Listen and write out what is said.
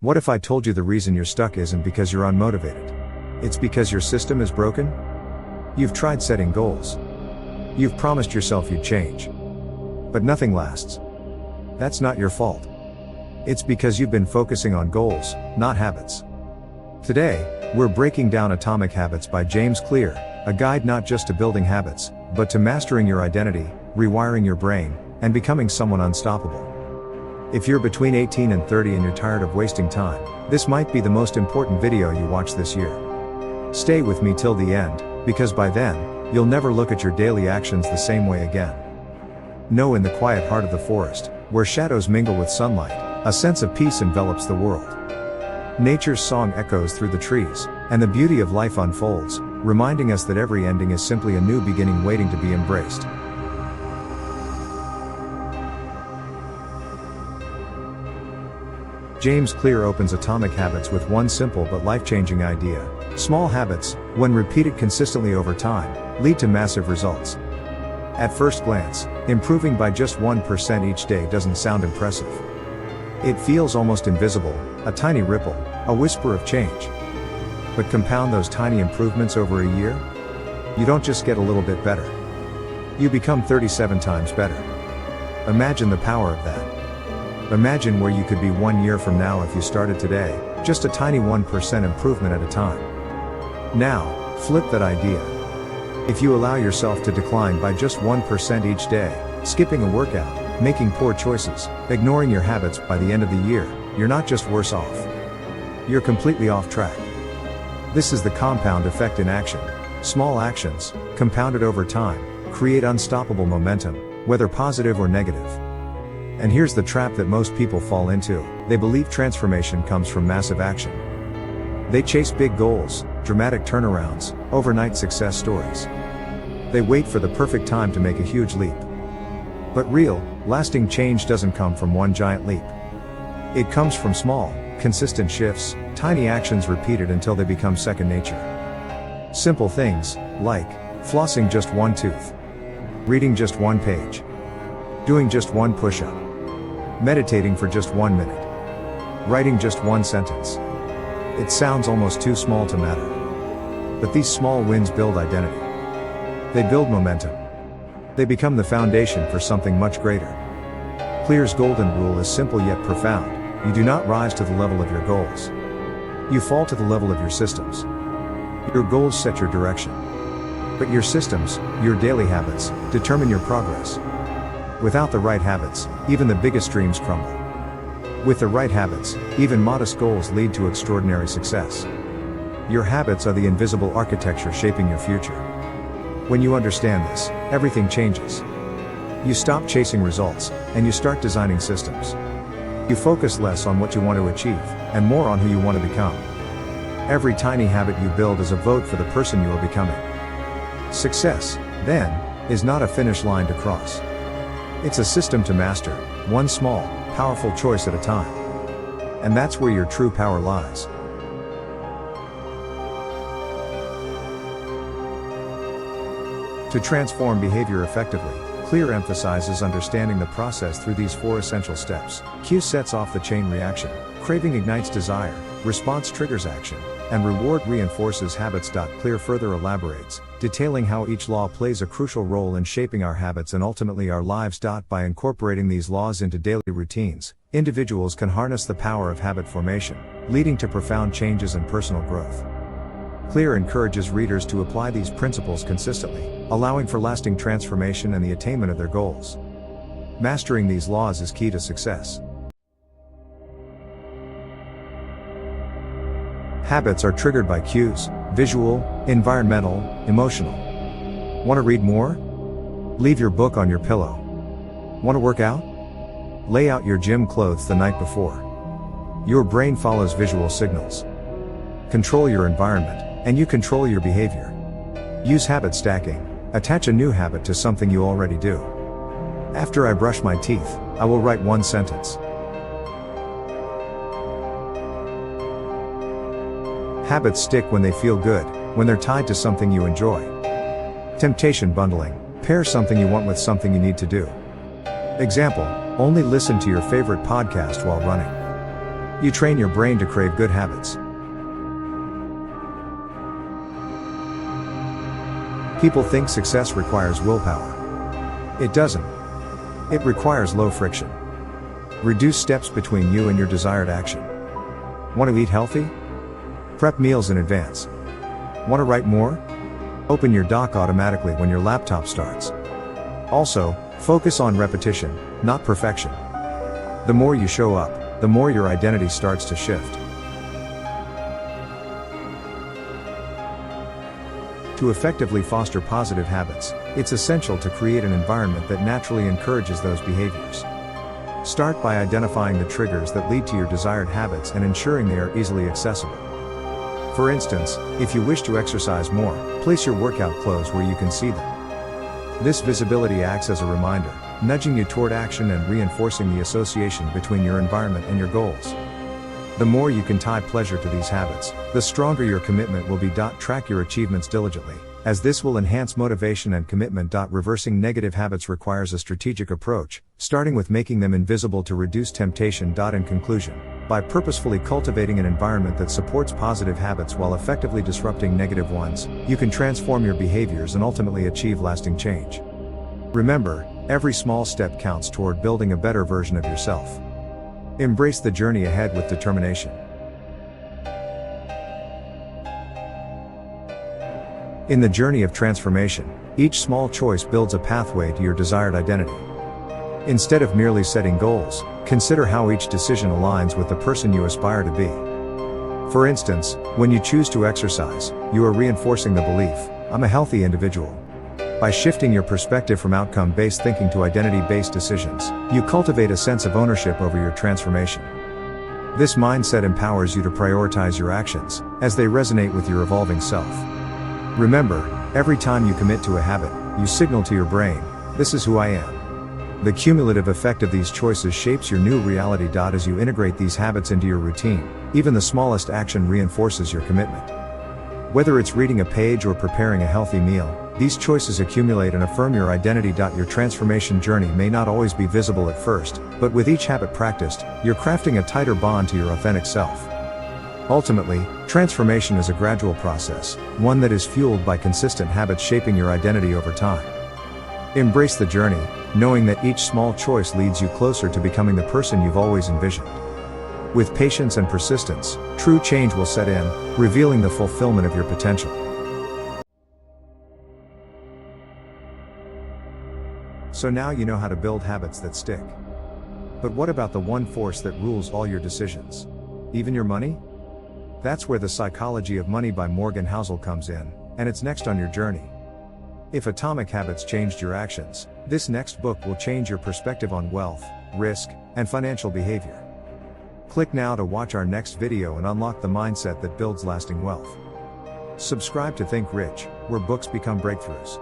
What if I told you the reason you're stuck isn't because you're unmotivated? It's because your system is broken? You've tried setting goals. You've promised yourself you'd change. But nothing lasts. That's not your fault. It's because you've been focusing on goals, not habits. Today, we're breaking down Atomic Habits by James Clear, a guide not just to building habits, but to mastering your identity, rewiring your brain, and becoming someone unstoppable. If you're between 18 and 30 and you're tired of wasting time, this might be the most important video you watch this year. Stay with me till the end, because by then, you'll never look at your daily actions the same way again. Know in the quiet heart of the forest, where shadows mingle with sunlight, a sense of peace envelops the world. Nature's song echoes through the trees, and the beauty of life unfolds, reminding us that every ending is simply a new beginning waiting to be embraced. James Clear opens Atomic Habits with one simple but life-changing idea. Small habits, when repeated consistently over time, lead to massive results. At first glance, improving by just 1% each day doesn't sound impressive. It feels almost invisible, a tiny ripple, a whisper of change. But compound those tiny improvements over a year? You don't just get a little bit better. You become 37 times better. Imagine the power of that. Imagine where you could be 1 year from now if you started today, just a tiny 1% improvement at a time. Now, flip that idea. If you allow yourself to decline by just 1% each day, skipping a workout, making poor choices, ignoring your habits, by the end of the year, you're not just worse off. You're completely off track. This is the compound effect in action. Small actions, compounded over time, create unstoppable momentum, whether positive or negative. And here's the trap that most people fall into: they believe transformation comes from massive action. They chase big goals, dramatic turnarounds, overnight success stories. They wait for the perfect time to make a huge leap. But real, lasting change doesn't come from one giant leap. It comes from small, consistent shifts, tiny actions repeated until they become second nature. Simple things, like flossing just one tooth, reading just one page, doing just one push-up, meditating for just 1 minute, writing just one sentence. It sounds almost too small to matter. But these small wins build identity. They build momentum. They become the foundation for something much greater. Clear's golden rule is simple yet profound: you do not rise to the level of your goals. You fall to the level of your systems. Your goals set your direction. But your systems, your daily habits, determine your progress. Without the right habits, even the biggest dreams crumble. With the right habits, even modest goals lead to extraordinary success. Your habits are the invisible architecture shaping your future. When you understand this, everything changes. You stop chasing results, and you start designing systems. You focus less on what you want to achieve, and more on who you want to become. Every tiny habit you build is a vote for the person you are becoming. Success, then, is not a finish line to cross. It's a system to master, one small, powerful choice at a time. And that's where your true power lies. To transform behavior effectively, Clear emphasizes understanding the process through these 4 essential steps. Cue sets off the chain reaction, craving ignites desire, response triggers action, and reward reinforces habits. Clear further elaborates, detailing how each law plays a crucial role in shaping our habits and ultimately our lives. By incorporating these laws into daily routines, individuals can harness the power of habit formation, leading to profound changes and personal growth. Clear encourages readers to apply these principles consistently, allowing for lasting transformation and the attainment of their goals. Mastering these laws is key to success. Habits are triggered by cues: visual, environmental, emotional. Want to read more? Leave your book on your pillow. Want to work out? Lay out your gym clothes the night before. Your brain follows visual signals. Control your environment, and you control your behavior. Use habit stacking. Attach a new habit to something you already do. After I brush my teeth, I will write one sentence. Habits stick when they feel good, when they're tied to something you enjoy. Temptation bundling. Pair something you want with something you need to do. Example: only listen to your favorite podcast while running. You train your brain to crave good habits. People think success requires willpower. It doesn't. It requires low friction. Reduce steps between you and your desired action. Want to eat healthy? Prep meals in advance. Want to write more? Open your dock automatically when your laptop starts. Also, focus on repetition, not perfection. The more you show up, the more your identity starts to shift. To effectively foster positive habits, it's essential to create an environment that naturally encourages those behaviors. Start by identifying the triggers that lead to your desired habits and ensuring they are easily accessible. For instance, if you wish to exercise more, place your workout clothes where you can see them. This visibility acts as a reminder, nudging you toward action and reinforcing the association between your environment and your goals. The more you can tie pleasure to these habits, the stronger your commitment will be. Track your achievements diligently, as this will enhance motivation and commitment. Reversing negative habits requires a strategic approach, starting with making them invisible to reduce temptation. In conclusion, by purposefully cultivating an environment that supports positive habits while effectively disrupting negative ones, you can transform your behaviors and ultimately achieve lasting change. Remember, every small step counts toward building a better version of yourself. Embrace the journey ahead with determination. In the journey of transformation, each small choice builds a pathway to your desired identity. Instead of merely setting goals, consider how each decision aligns with the person you aspire to be. For instance, when you choose to exercise, you are reinforcing the belief, "I'm a healthy individual." By shifting your perspective from outcome-based thinking to identity-based decisions, you cultivate a sense of ownership over your transformation. This mindset empowers you to prioritize your actions, as they resonate with your evolving self. Remember, every time you commit to a habit, you signal to your brain, "This is who I am." The cumulative effect of these choices shapes your new reality. As you integrate these habits into your routine, even the smallest action reinforces your commitment. Whether it's reading a page or preparing a healthy meal, these choices accumulate and affirm your identity. Your transformation journey may not always be visible at first, but with each habit practiced, you're crafting a tighter bond to your authentic self. Ultimately, transformation is a gradual process, one that is fueled by consistent habits shaping your identity over time. Embrace the journey, knowing that each small choice leads you closer to becoming the person you've always envisioned. With patience and persistence, true change will set in, revealing the fulfillment of your potential. So now you know how to build habits that stick. But what about the one force that rules all your decisions? Even your money? That's where The Psychology of Money by Housel comes in, and it's next on your journey. If Atomic Habits changed your actions, this next book will change your perspective on wealth, risk, and financial behavior. Click now to watch our next video and unlock the mindset that builds lasting wealth. Subscribe to Think Rich, where books become breakthroughs.